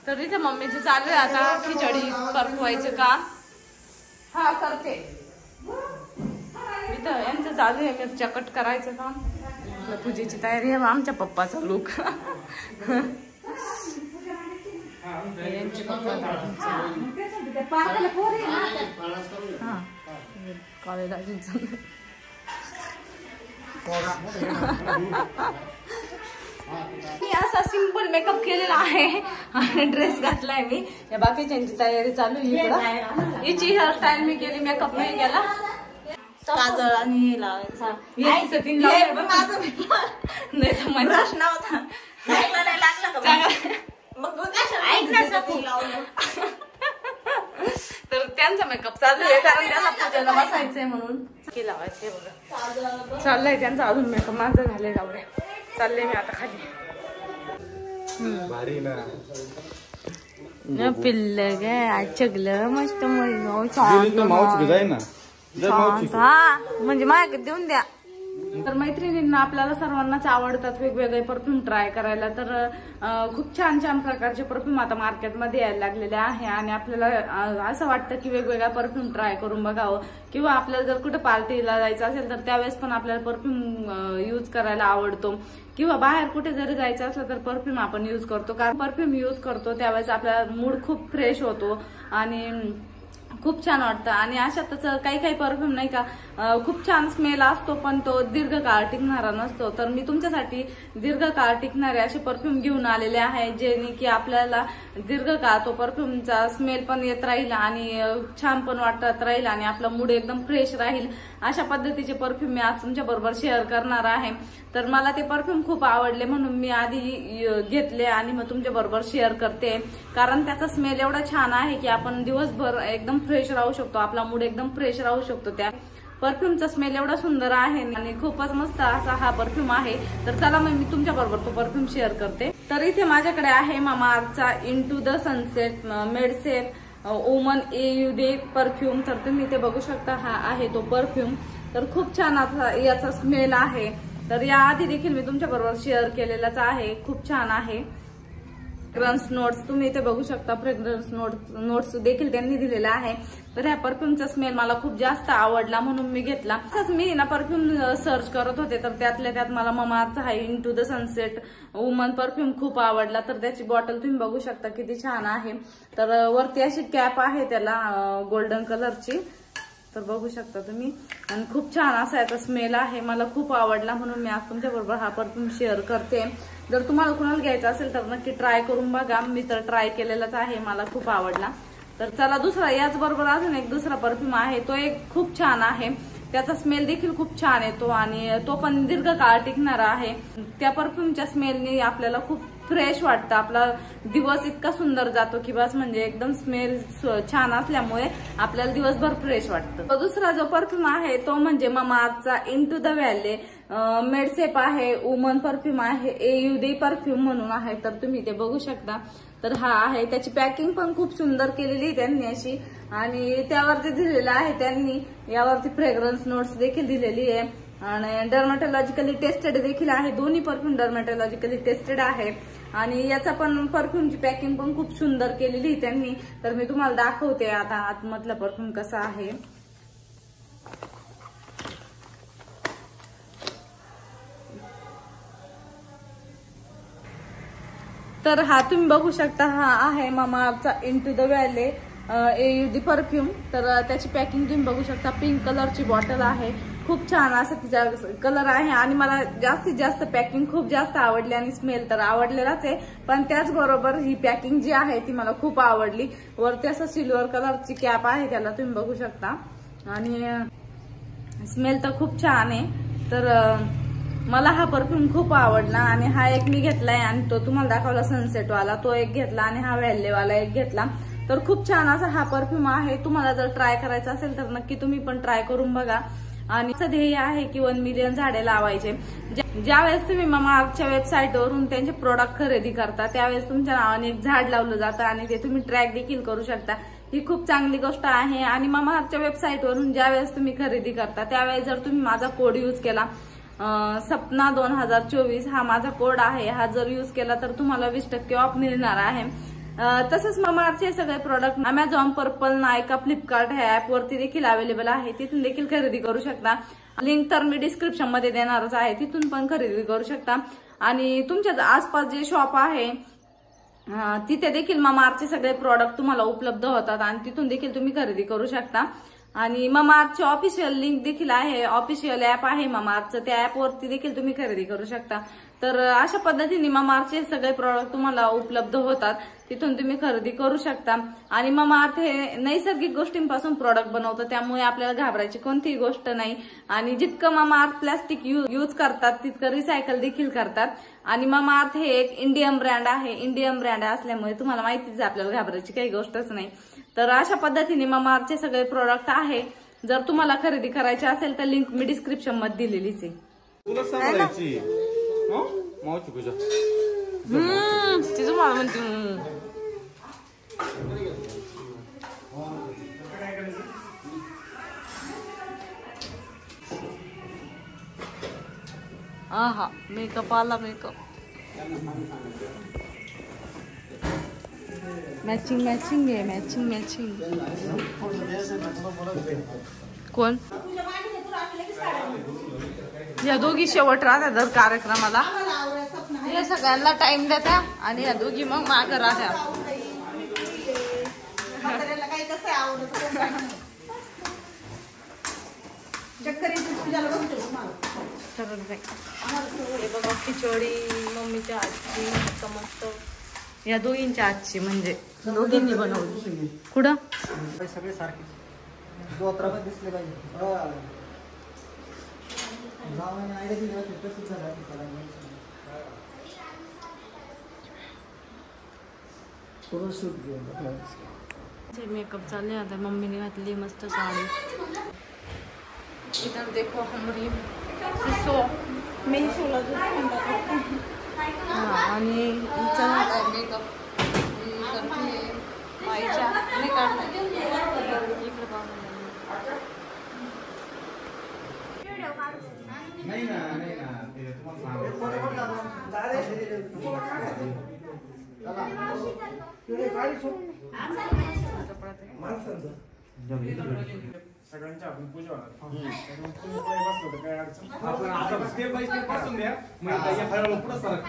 तर इथे मम्मीचं चालू आहे आता खिचडी करपवायचं काम. हा करते. इथं यांचं चालू आहे मिरच्या कट करायचं काम. पूजेची तयारी आहे. आमच्या पप्पाचा लुक. यांचे पप्पा कॉलेज मी असा सिंपल मेकअप केलेला आहे आणि ड्रेस घातलाय मी. या बाकीच्यांची तयारी चालू आहे. हिची हेअरस्टाईल मी केली, मेकअप नाही केला. काजळ आणि लावायचा नाही तर ब्रश नव्हता नाही लागला तर त्यांचा मेकअप चालू आहे कारण त्यांना पूजेला बसायचंय म्हणून लावायचे. बघा चाललंय त्यांचा अजून मेकअप. माझं झालंय. जाऊ दे चाललंय मी आता खाली. पिल्ल ग चगलं मस्त हा म्हणजे माझ्याकडे देऊन द्या. तर मैत्रिणींना आपल्याला सर्वांनाच आवडतात वेगवेगळे परफ्यूम ट्राय करायला. तर खूप छान छान प्रकारचे परफ्यूम आता मार्केटमध्ये यायला लागलेले आहे आणि आपल्याला असं वाटतं की वेगवेगळ्या परफ्यूम ट्राय करून बघावं किंवा आपल्याला जर कुठे पार्टीला जायचं असेल तर त्यावेळेस पण आपल्याला परफ्यूम यूज करायला आवडतो किंवा बाहेर कुठे जरी जायचं असलं तर परफ्यूम आपण यूज करतो. कारण परफ्यूम यूज करतो त्यावेळेस आपला मूड खूप फ्रेश होतो आणि खूप छान वाटतं. आणि अशातच काही काही परफ्यूम नाही का खूप छान स्मेल असतो पण तो दीर्घकाळ टिकणारा नसतो. तर मी तुमच्यासाठी दीर्घकाळ टिकणारे असे परफ्यूम घेऊन आलेले आहे जेणे की आपल्याला दीर्घकाळ तो परफ्यूमचा स्मेल पण येत राहील आणि छान पण वाटत राहील आणि आपला मूड एकदम फ्रेश राहील. अशा पद्धतीचे परफ्यूम मी आज तुमच्या बरोबर शेअर करणार आहे. तर मला ते परफ्यूम खूप आवडले म्हणून मी आधी घेतले आणि मग तुमच्या बरोबर शेअर करते. कारण त्याचा स्मेल एवढा छान आहे की आपण दिवसभर एकदम फ्रेश राहू शकतो. आपला मूड एकदम फ्रेश राहू शकतो. त्या परफ्यूमचा स्मेल एवढा सुंदर आहे आणि खूपच मस्त असा हा परफ्यूम आहे. तर चला मग मी तुमच्या बरोबर तो परफ्यूम शेअर करते. तर इथे माझ्याकडे आहे मामाअर्थचा into the sunset made safe woman AUD perfume. तर तुम्ही इथे बघू शकता हा आहे तो परफ्यूम. तर खूप छान याचा स्मेल आहे. तर याआधी देखील मी तुमच्या बरोबर शेअर केलेलाच आहे. खूप छान आहे. फ्रेग्रन्स नोट्स तुम्ही इथे बघू शकता. फ्रेग्रन्स नोट्स देखील त्यांनी दिलेला आहे. तर ह्या परफ्यूमचा स्मेल मला खूप जास्त आवडला म्हणून मी घेतला. तसंच मी ना परफ्यूम सर्च करत होते तर त्यातल्या त्यात मला मामाअर्थचा हा into the sunset woman perfume खूप आवडला. तर त्याची बॉटल तुम्ही बघू शकता किती छान आहे. तर वरती अशी कॅप आहे त्याला गोल्डन कलरची. तर बघू शकता तुम्ही आणि खूप छान असा याचा स्मेल आहे. मला खूप आवडला म्हणून मी आज तुमच्या बरोबर हा परफ्यूम शेअर करते. जर तुम्हाला कुणाला घ्यायचा असेल तर नक्की ट्राय करून बघा. मी तर ट्राय केलेलाच आहे. मला खूप आवडला. तर चला दुसरा याच बरोबर अजून एक दुसरा परफ्यूम आहे. तो एक खूप छान आहे. त्याचा स्मेल देखील खूप छान येतो आणि तो पण दीर्घकाळ टिकणारा आहे. त्या परफ्यूमच्या स्मेलने आपल्याला खूप फ्रेश वाटतं. आपला दिवस इतका सुंदर जातो की बस म्हणजे एकदम स्मेल छान असल्यामुळे आपल्याला दिवसभर फ्रेश वाटतं. दुसरा जो परफ्यूम आहे तो म्हणजे मामाअर्थचा इंटू द व्हॅले मेडसेफ आहे. वुमन परफ्यूम आहे. AUD परफ्यूम म्हणून आहे. तर तुम्ही ते बघू शकता. तर हा आहे. त्याची पॅकिंग पण खूप सुंदर केलेली त्यांनी अशी आणि त्यावरती दिलेलं आहे त्यांनी यावरती फ्रेग्रन्स नोट्स देखील दिलेली आहे आणि डर्मॅटोलॉजिकली टेस्टेड देखील आहे. दोन्ही परफ्यूम डर्मॅटोलॉजिकली टेस्टेड आहे आणि याचा पण परफ्यूमची पॅकिंग पण खूप सुंदर केलेली त्यांनी. तर मी तुम्हाला दाखवते आता आतमधला परफ्यूम कसा आहे. तर हा तुम्ही बघू शकता. हा आहे मामाअर्थचा इंटू द व्हॅले AUD परफ्यूम. तर त्याची पॅकिंग तुम्ही बघू शकता. पिंक कलरची बॉटल आहे. खूप छान असं तिचा कलर आहे आणि मला जास्तीत जास्त पॅकिंग खूप जास्त आवडली आणि स्मेल तर आवडलेलाच आहे. पण त्याचबरोबर ही पॅकिंग जी आहे ती मला खूप आवडली. वरती असं सिल्वर कलरची कॅप आहे त्याला तुम्ही बघू शकता आणि स्मेल तर खूप छान आहे. तर मला हा परफ्यूम खूप आवडला आणि हा एक मी घेतलाय आणि तो तुम्हाला दाखवला सनसेट वाला तो एक घेतला आणि हा व्हॅलेवाला एक घेतला. तर खूप छान असा हा परफ्यूम आहे. तुम्हाला जर ट्राय करायचा असेल तर नक्की तुम्ही पण ट्राय करून बघा. आणि ध्येय आहे की 1 मिलियन झाडे लावायचे. ज्यावेळेस तुम्ही मामाअर्थच्या वेबसाईटवरून त्यांचे प्रोडक्ट खरेदी करता त्यावेळेस तुमच्या नावाने एक झाड लावलं जातं आणि ते तुम्ही ट्रॅक देखील करू शकता. ही खूप चांगली गोष्ट आहे. आणि मामाअर्थच्या वेबसाईटवरून ज्यावेळेस तुम्ही खरेदी करता त्यावेळेस जर तुम्ही माझा कोड यूज केला सपना 2024 हा माझा कोड आहे. हा जर यूज केला तर तुम्हाला 20% ऑफ मिळणार आहे. तसंच मामाअर्थचे सगळे प्रोडक्ट अमेझॉन, पर्पल, नायका, फ्लिपकार्ट ह्या ऍप वरती देखील अवेलेबल आहे, तिथून देखील खरेदी करू शकता. लिंक तर मी डिस्क्रिप्शन मध्ये देणारच आहे, तिथून पण खरेदी करू शकता. आणि तुमच्या आसपास जे शॉप आहे तिथे देखील मामाअर्थचे सगळे प्रोडक्ट तुम्हाला उपलब्ध होतात आणि तिथून देखील तुम्ही खरेदी करू शकता. आणि मामाअर्थचे ऑफिशियल लिंक देखील आहे, ऑफिशियल ऍप आहे मामाअर्थचं, त्या ऍप वरती देखील तुम्ही खरेदी करू शकता. तर अशा पद्धतीने मामाअर्थचे सगळे प्रोडक्ट तुम्हाला उपलब्ध होतात, तिथून तुम्ही खरेदी करू शकता. आणि मामाअर्थ हे नैसर्गिक गोष्टींपासून प्रोडक्ट बनवतं, त्यामुळे आपल्याला घाबरायची कोणतीही गोष्ट नाही. आणि जितकं मामाअर्थ प्लास्टिक यूज करतात तितकं रिसायकल देखील करतात. आणि मामाअर्थ हे एक इंडियन ब्रँड आहे, इंडियन ब्रँड असल्यामुळे तुम्हाला माहितीच आहे आपल्याला घाबरायची काही गोष्टच नाही. तर अशा पद्धतीने मामाअर्थचे सगळे प्रोडक्ट आहे. जर तुम्हाला खरेदी करायची असेल तर लिंक मी डिस्क्रिप्शन मध्ये दिलेलीच आहे. ती तुम्हाला म्हणते हा मेकअप आला, मेकअप मॅचिंग मॅचिंग आहे, मॅचिंग मॅचिंग. कोण या दोघी शेवट राहत्या दर कार्यक्रमाला, या सगळ्यांना टाइम देत्या आणि या दोघी मग मागं राहत्या. बघा खिचडी मम्मीच्या आजची मस्त मस्त, या दोघींच्या आजची म्हणजे दोघींनी बनवली. कुठं सगळे सारखे दिसले पाहिजे. मेकअप चालले आता, मम्मीने घातली मस्त साडी. इधर देखो हमारी सिसो मेशोला आणि मेकअप करते माईच्या नाही काढणार. नाही ना नाही ना ते तुम्हाला सगळ्यांच्या आपण पूजा होणार काय अडचण आपण आता स्टेप बाय स्टेप पासून द्या, मग या फळाला पुढे सरक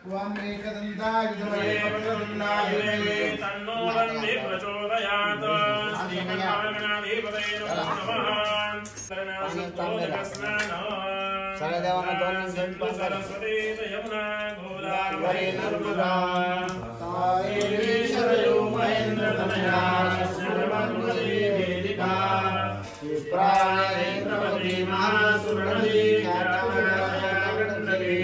सगळ्या देवांना 2 मिनिट सरस्वती यमुना गोदावरी नर्मदा कावेरी शरयू महेंद्र तनया शरवती वेदिका प्राणेन्द्रवती महासुरनदी ख्यातनदी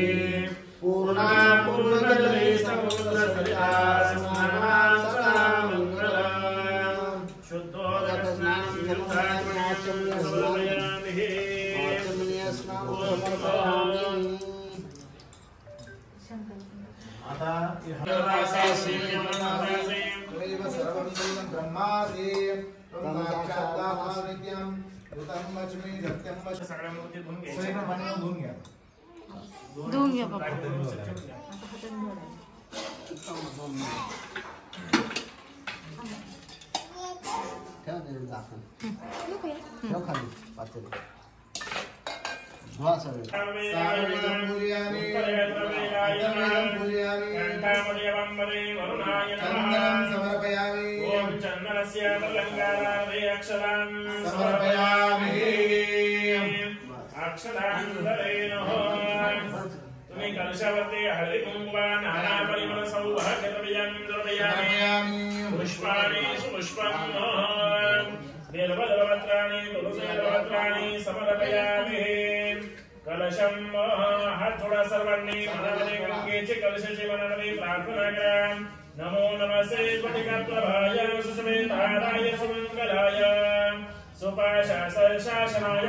पूर्णा पूर्णजले समुद्र सरिता स्नानासना मंगलम शुद्धोदक स्नान सगळ्या मूर्ती धुवून घ्या. धुवून घ्या बाबा. ठेव दे दाखव. ठेव खाली पातेलं. धुवा सगळं. तुम्ही कलशावरती हळदी कुंकवा नाना परिमळ सौभाग्यद्रव्यं द्रव्यामि पुष्पाणि सुपुष्पं बेलवदलपत्राणि तुलसीदलपत्राणि समर्पयामि कलशं हात थोडा सर्वांनी मनामध्ये गंगेचे कलशाची मनामध्ये प्रार्थना करा. नमो नमस्ते स्फटिकाप्रभाय सुषमेताराय सुमंगलाय सुपाशासशासनाय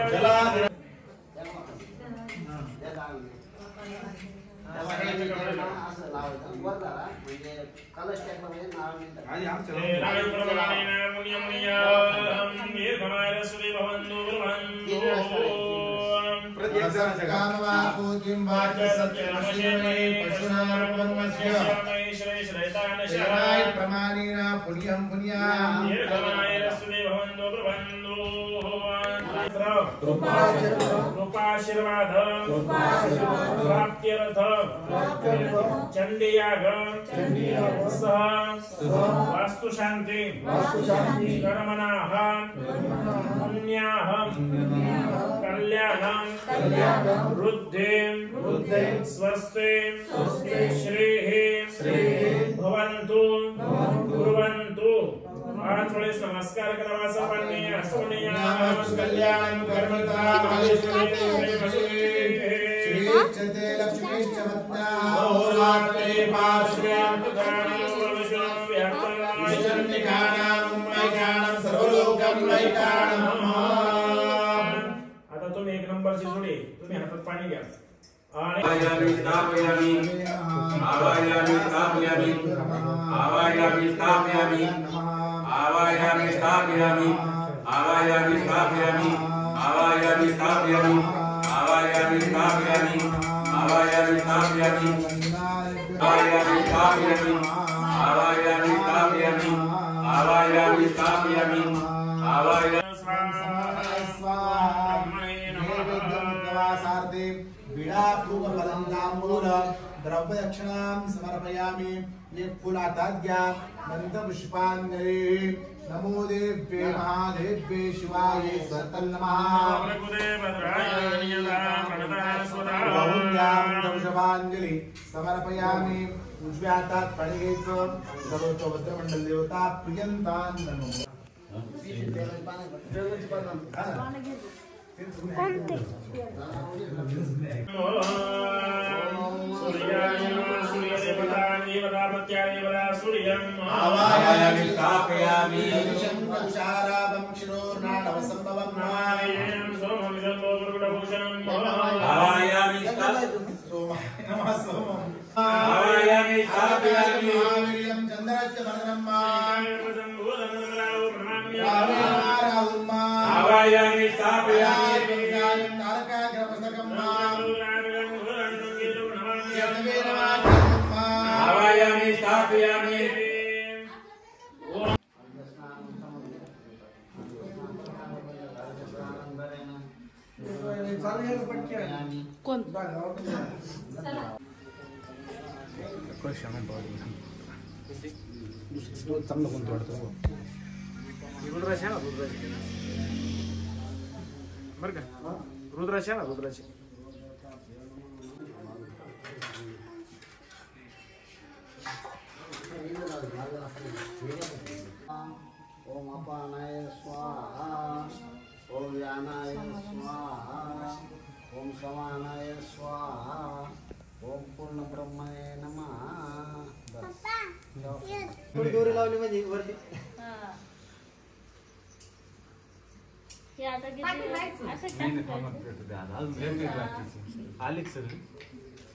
कृपाशीर्वाद प्राप्त्यर्थ चंडीयाग सह वास्तुशांति कर्मणाः पुण्याः कल्याणं वृद्धिं स्वस्ति श्रीः भवन्तु कुर्वन्तु. 5 वेळेस नमस्कार करावा सर्वांनी. असोनिया कल्याणं कर्मता श्रीचते लक्ष्मीश्च वत्ना होरात्रे पार्श्व्यां आता तुम्ही 1 नंबरची जोडी तुम्ही हातात पाणी घ्या. आवायामी स्थापयामी आवायामी स्थापयामी आवायामी स्थापयामी आवायामी स्थापयामी आवायामी स्थापयामी आवायामी स्थापयामी आवायामी स्थापयामी आवायामी स्थापयामी आवायामी स्थापयामी आवायामी स्थापयामी आवायामी स्थापयामी आवायामी द्रव्यदक्षिणां समर्पयामि. एक फूल हातात घ्या. नंतर पुष्पांजली. नमो देव्ये महादेव्ये शिवाय सर्वं नमः. पुष्पांजली समर्पयामि. उजव्या हातात पाणी घ्यायचं. सर्वोच्च भद्रमंडल देवता प्रियंतां नमो. कोणते आवायामी स्थापयामी शंकराभं शिरोर्नाडव संभवं आवायामी नमः सोमं आवायामी स्थापयामी महावीर्यं चन्द्रस्य वर्धनं आवायामी स्थापयामी आवायामी स्थापयामी कोण चांगलं कोणतं वाटतं रुद्राची आहे ना रुद्राची बरं का रुद्राची आहे ना रुद्राची ओम अपानाय स्वाहा ओम व्यानाय स्वाहा ओम समानाय स्वाहा ओम पूर्ण ब्रह्मणे नमः. दोरी लावली म्हणजे वरती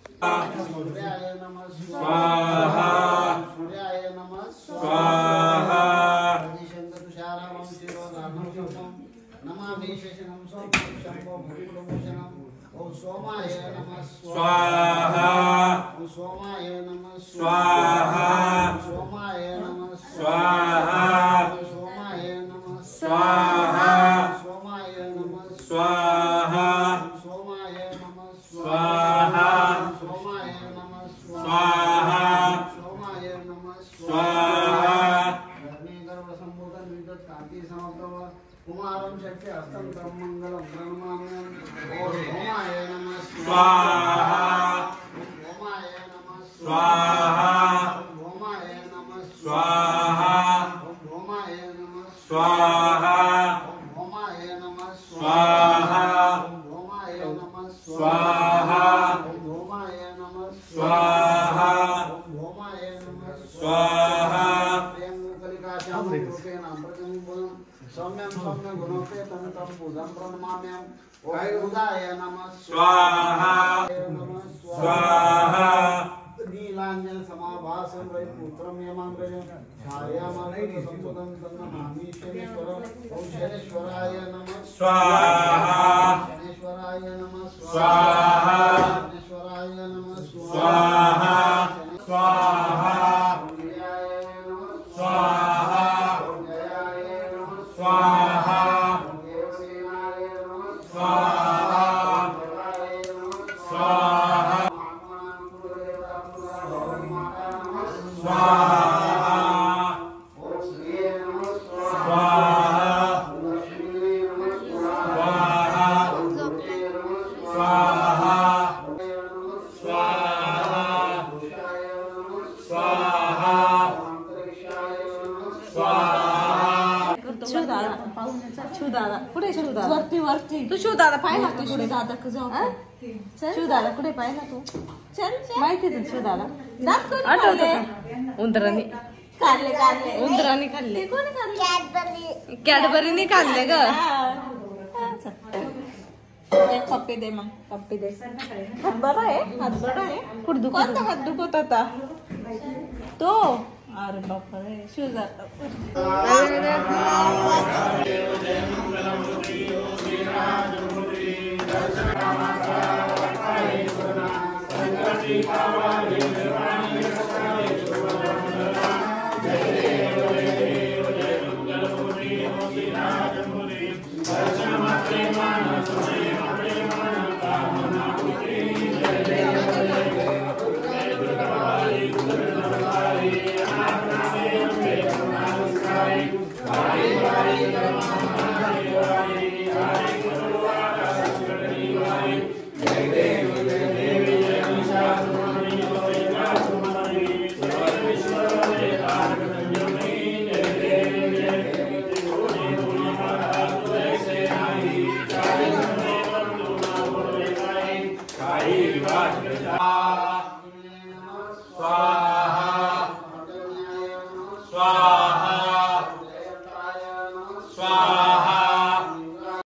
सूर्याय नमः स्वाहा सूर्याय नमः स्वाहा तुषारामं शिरोधारणं नमामि शशिनं शम्भो भूषणम्. ओम सोमाय नमः स्वाहा ओम सोमाय नमः स्वाहा सोमाय नमः स्वाहा सोमाय नमः स्वाहा सोमाय नमः स्वाहा सोमाय नमः स्वाहा सोमाय नमः स्वाहा सोमाय नमः स्वाहा धर्मे गर्भ संबोधन विद्युत कांति समप्रभ कुमारं शक्ति हस्तं ब्रह्मंगलं ब्रह्माण्यं. ओम सोमाय नमः स्वाहा सोमाय नमः स्वाहा सोमाय नमः स्वाहा सोमाय नमः स्वाहा सोमाय नमः स्वाहा सोमाय नमः स्वाहा सोमाय नमः स्वाहा सोमाय नमः स्वाहा. प्रेम कलिकाशां रूपेण अमृतं सौम्यं सौम्य गुणोपेतं तं पूजं प्रणमाम्यहम्. ओम रुद्राय नमः स्वाहा नमः स्वाहा नीलांजन समाभासं वैपुत्रं यमांगजं छायामानं संसुतं तन्नमामि शनेश्वरम्. ओम शनेश्वराय नमः स्वाहा शनेश्वराय नमः स्वाहा शनेश्वराय नमः स्वाहा स्वाहा जयाय नमः स्वाहा जयाय नमः स्वाहा देवसेनाय नमः स्वाहा देवाय नमः स्वाहा स्वाहा ओम श्री नमः स्वाहा लक्ष्मी नमः स्वाहा ओम ज्योति नमः स्वाहा स्वाहा भूषाय नमः स्वाहा अंतरिक्षाय नमः स्वाहा. शिवदादा शिवदादा कुठे शिवदादा वरती वरती तू शिवदादा पाहिला तू शिवदादा शिवदादा कुठे पाहिला तू माहिती आहे शिवदादा आठवत उंदराने खाल्ले उंदराने खाल्ले कॅडबरीने खाल्ले ग. पप्पी दे मग पप्पी दे. हात बरा आहे हात बरा आहे कुठं दुखत हात दुखत होता तो. अरे बापरे शिवदादा स्वाहा